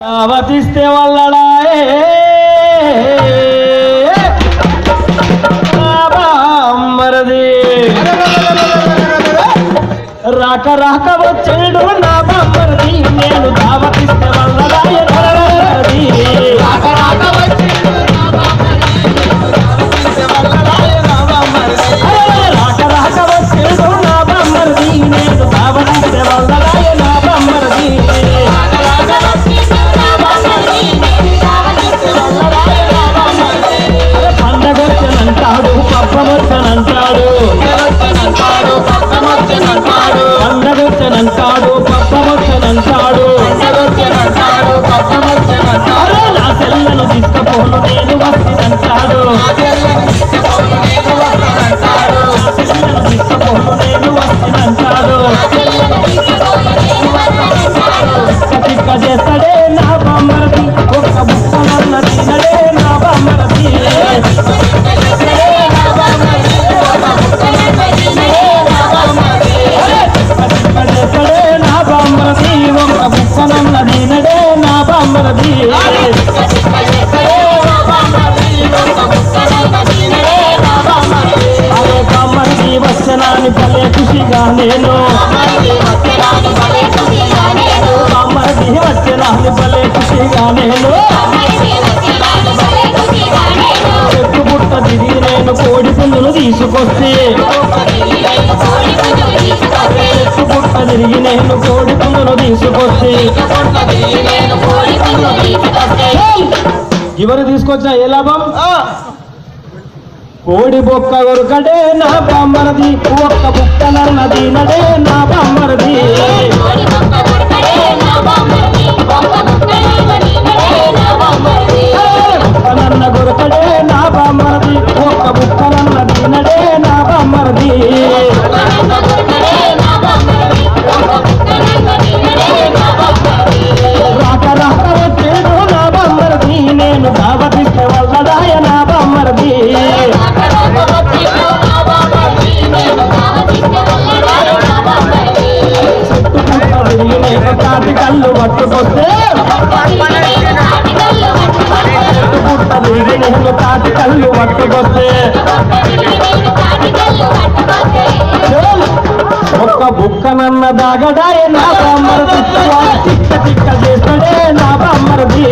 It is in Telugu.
అవతిస్తే వల్లడాయే మరది రాక రాక వచ్చేడు నా బామ్మరది నేను దావతిస్తే వల్లడాయే మరది రాక రాక వచ్చేడు నా బామ్మరది నేను దావతిస్తే వల్లడాయే నా బామ్మరది పండగొచ్చనంటాడు పప్పమొచ్చనంటాడు పండగొచ్చనంటాడు పప్పమొచ్చనంటాడు నా చెల్లెను తీసుకపోను నేను వస్తుందంటాడు చెల్లెను తీసుకపోను నేను వస్తుందంటాడు చిక్క చేస్తాడే నా బామ్మరది ఒక్క బుక్కనన్న తినడే నా బామ్మరది నా బామ్మరది ఒక్క బుక్కనన్న తినడే నా బామ్మరది అరే బామ్మరది వచ్చనాని భలే ఖుషిగా నేను బామ్మరది వచ్చనాని భలే ఖుషిగా నేను చెట్టు పుట్ట తిరిగి నేను కోడి పుంజును తీసుకొస్తే చెట్టు పుట్ట తిరిగి నేను కోడి పుంజును తీసుకొస్తే ఎవరు తీసుకొచ్చా ఏ లాభం కోడి బొక్క కొరకడే నా బామ్మరది ఒక్క బుక్క నన్నది నడే నా బామ్మరది నన్న కొరకడే నా బామ్మరది ఒక్క బుక్క నన్నది నడే నా బామ్మరది రాక రాక వచ్చేడు నా బామ్మరది నేను దావతిస్తే వల్లడాయ నా బామ్మరది నేను తాటి కళ్ళు పట్టుకొస్తే పుట్ట తిరిగి నేను తాటి కళ్ళు పట్టుకొస్తే ఒక్క బుక్కనన్న దాగడాయే నా బామ్మరది చిక్క చిక్క చేస్తాడే నా బామ్మరది